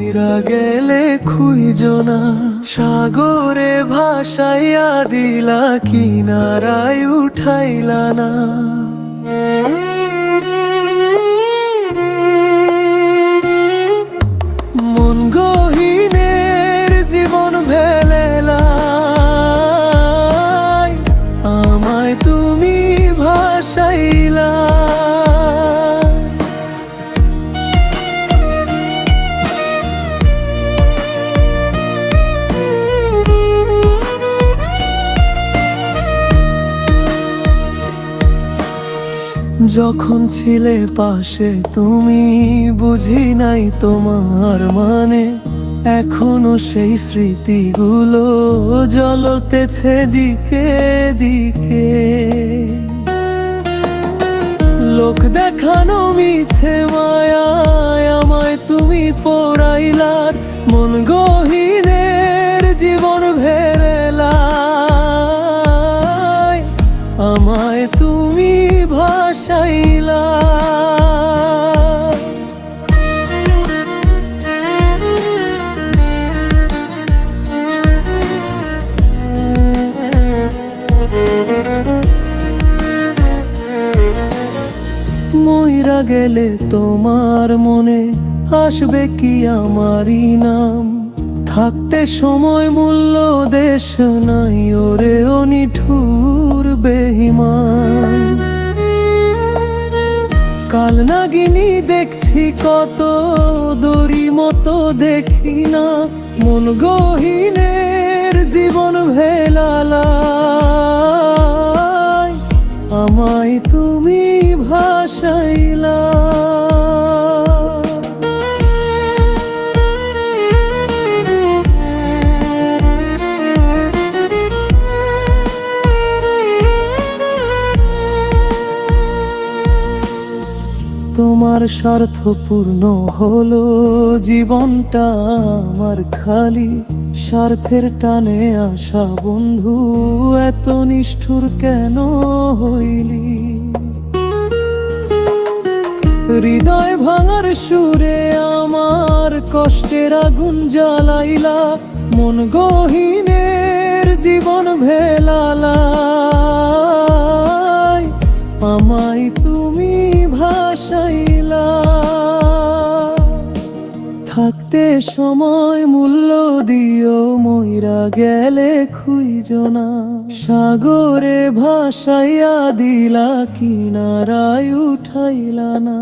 মইরা গেলে খুইজো না, সাগরে ভাসাইয়া দিলা কিনারায় উঠাইলা না। মন গহীনের জীবন ভেলেলাই, আমায় তুমি ভাসাইলা। যখন ছিলে পাশে তুমি বুঝি নাই তোমার মানে, এখনো সেই স্মৃতিগুলো জ্বলতেছে দিকে দিকে। লোক দেখানো মিছে মায়ায় আমায় তুমি পড়াইলা, মন গহীনের জীবন ভেরেলাই, আমায় তুমি ভাসাইলা। মইরা গেলে তোমার মনে আসবে কি আমারই নাম, থাকতে সময় মূল্য দেশ নাই ওরে ও নিঠুর বেঈমান। কাল নাগিনী দেখছি কত, দড়ি মতো দেখি না, মন গহীনের জীবন ভেলালাই, আমায় তুমি ভাসাইলা। তোমার স্বার্থ পূর্ণ হলো জীবনটা আমার খালি, স্বার্থের টানে আসা বন্ধু এত নিষ্ঠুর কেন হইলি। হৃদয় ভাঙার সুরে আমার কষ্টের আগুন জ্বালাইলা, মন গহীনের জীবন ভেলালাই, আমায় তুমি ভাসাইলা। থাকতে সময় মূল্য দিও, মইরা গেলে খুইজো না, সাগরে ভাসাইয়া দিলা কিনারায় উঠাইলা না।